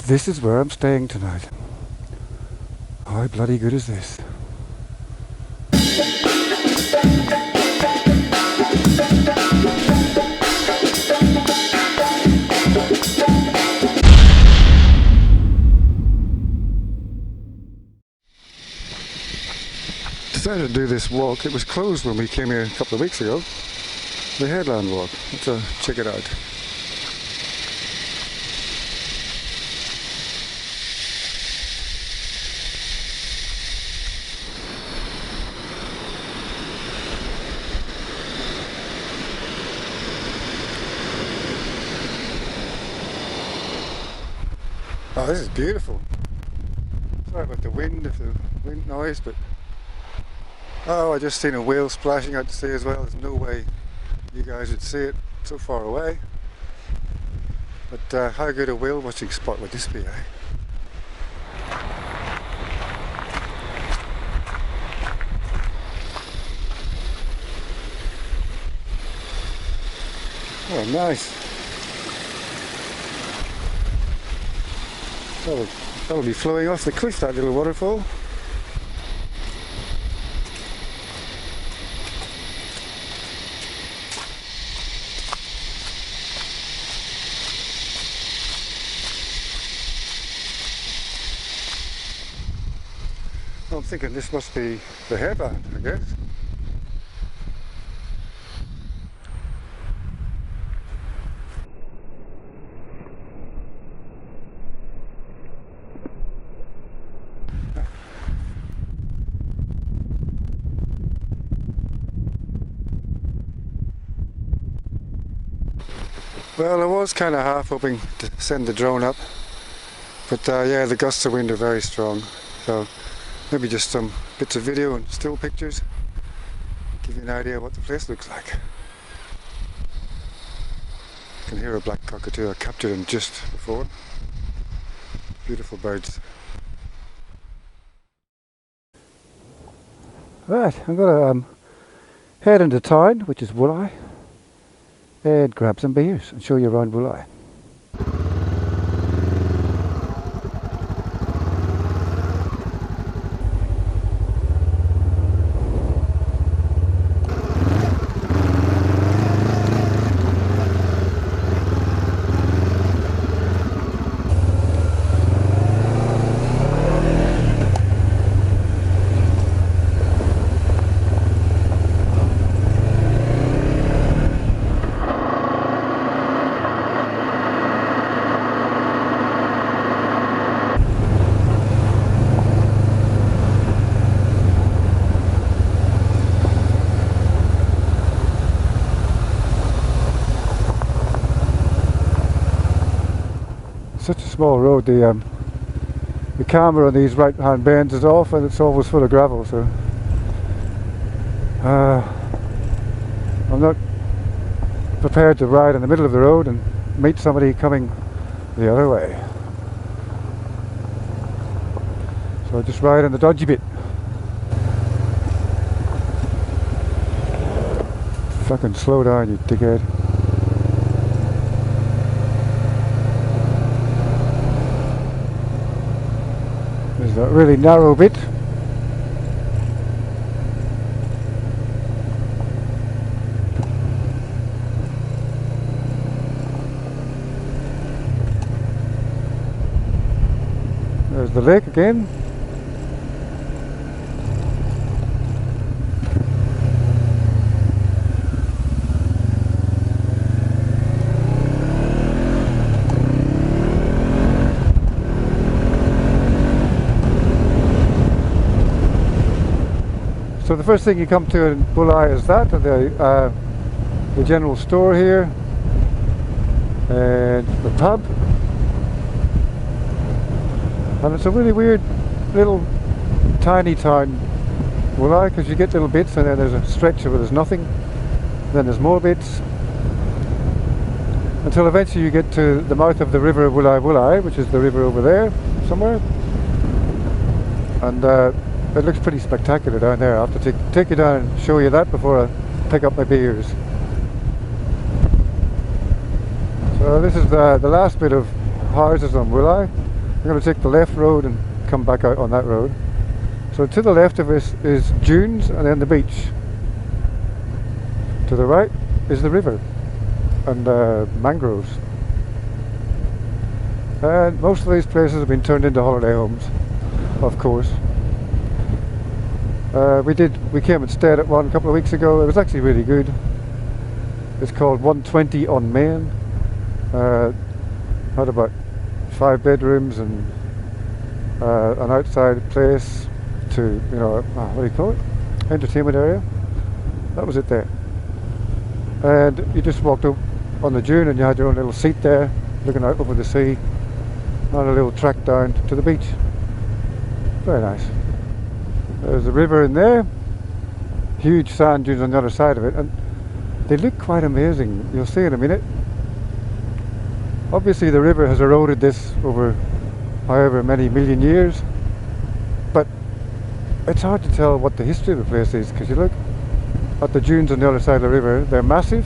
This is where I'm staying tonight. How bloody good is this? Decided to do this walk. It was closed when we came here a couple of weeks ago. The Headland Walk. Let's check it out. Oh, this is beautiful. Sorry about the wind, if the wind noise, but oh, I just seen a whale splashing out to sea as well. There's no way you guys would see it so far away. But how good a whale watching spot would this be, eh? Oh, nice. That'll be flowing off the cliff, that little waterfall. I'm thinking this must be the headland, I guess. Well, I was kind of half hoping to send the drone up, but yeah, the gusts of wind are very strong, so maybe just some bits of video and still pictures, give you an idea of what the place looks like. You can hear a black cockatoo. I captured him just before. Beautiful birds. Right, I'm going to head into town, which is Wooli, and grab some beers and show you around Wooli. Such a small road. The camber on these right hand bends is off and it's always full of gravel, so I'm not prepared to ride in the middle of the road and meet somebody coming the other way, so I just ride on the dodgy bit. Fucking slow down, you dickhead. There's that really narrow bit. There's the lake again. So the first thing you come to in Wooli is that, the general store here, and the pub. And it's a really weird little tiny town, Wooli, because you get little bits and then there's a stretch where there's nothing, then there's more bits, until eventually you get to the mouth of the river Wooli, which is the river over there somewhere. And it looks pretty spectacular down there. I'll have to take you down and show you that before I pick up my beers. So this is the last bit of houses on Wooli. I'm going to take the left road and come back out on that road. So to the left of us is dunes and then the beach. To the right is the river and mangroves. And most of these places have been turned into holiday homes, of course. We came and stayed at one a couple of weeks ago. It was actually really good. It's called 120 on Main. Had about 5 bedrooms and an outside place to, you know, what do you call it? Entertainment area. That was it there. And you just walked up on the dune and you had your own little seat there, looking out over the sea, on a little track down to the beach. Very nice. There's a river in there, huge sand dunes on the other side of it, and they look quite amazing. You'll see in a minute. Obviously the river has eroded this over however many million years, but it's hard to tell what the history of the place is, because you look at the dunes on the other side of the river, they're massive,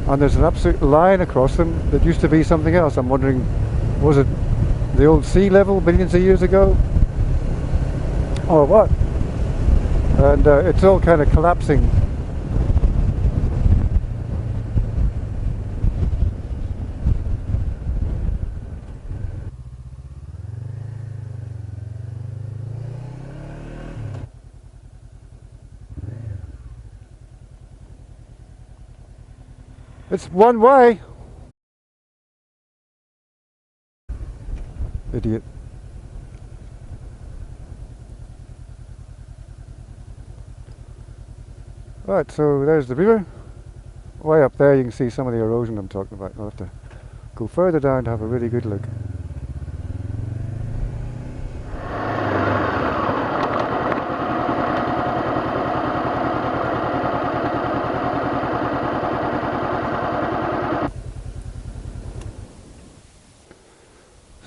and there's an absolute line across them that used to be something else. I'm wondering, was it the old sea level billions of years ago, or what? And it's all kind of collapsing. It's one way. Idiot. Right, so there's the river. Way up there you can see some of the erosion I'm talking about. I'll have to go further down to have a really good look.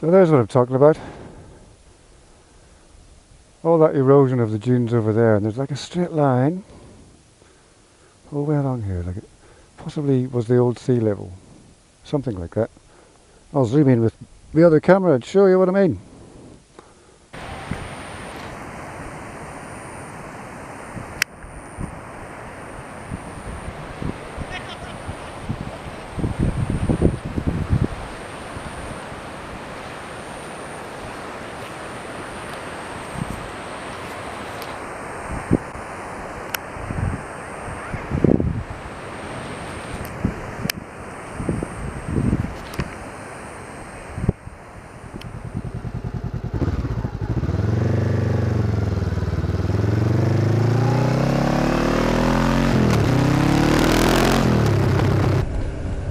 So there's what I'm talking about. All that erosion of the dunes over there, and there's like a straight line all the way along here, like it possibly was the old sea level, something like that. I'll zoom in with the other camera and show you what I mean.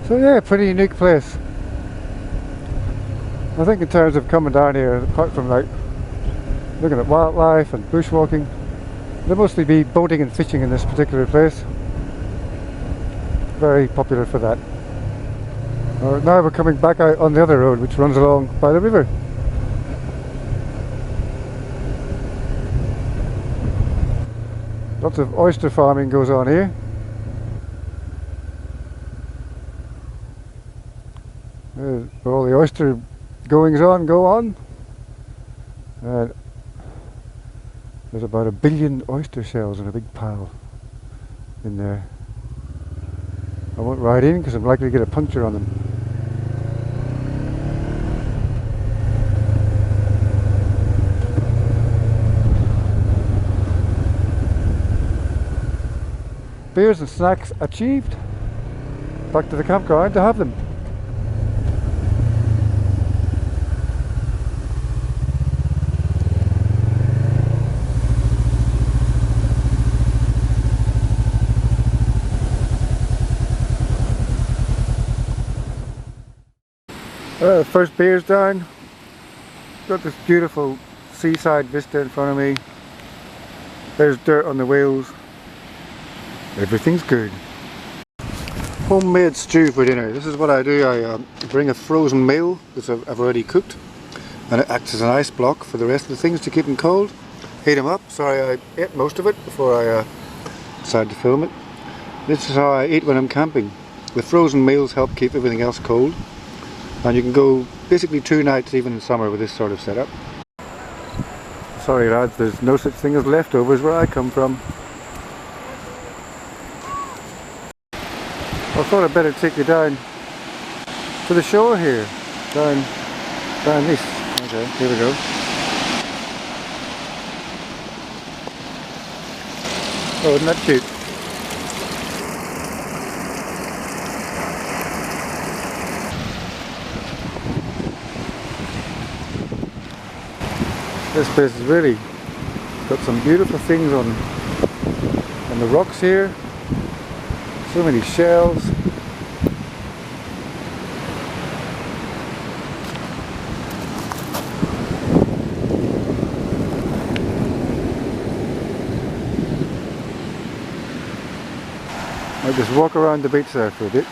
So yeah, pretty unique place. I think in terms of coming down here, apart from like looking at wildlife and bushwalking, there'll mostly be boating and fishing in this particular place. Very popular for that. Now we're coming back out on the other road, which runs along by the river. Lots of oyster farming goes on here. Where all the oyster goings on go on. And there's about 1 billion oyster shells in a big pile in there. I won't ride in because I'm likely to get a puncture on them. Beers and snacks achieved. Back to the campground to have them. First beer's down. Got this beautiful seaside vista in front of me. There's dirt on the wheels. Everything's good. Homemade stew for dinner. This is what I do. I bring a frozen meal that I've already cooked, and it acts as an ice block for the rest of the things to keep them cold. Heat them up. Sorry, I ate most of it before I decided to film it. This is how I eat when I'm camping. The frozen meals help keep everything else cold. And you can go basically 2 nights even in summer with this sort of setup. Sorry lads, there's no such thing as leftovers where I come from. I thought I'd better take you down to the shore here. Down this. Okay, here we go. Oh, isn't that cute? This place has really got some beautiful things on the rocks here. So many shells. I'll just walk around the beach there for a bit.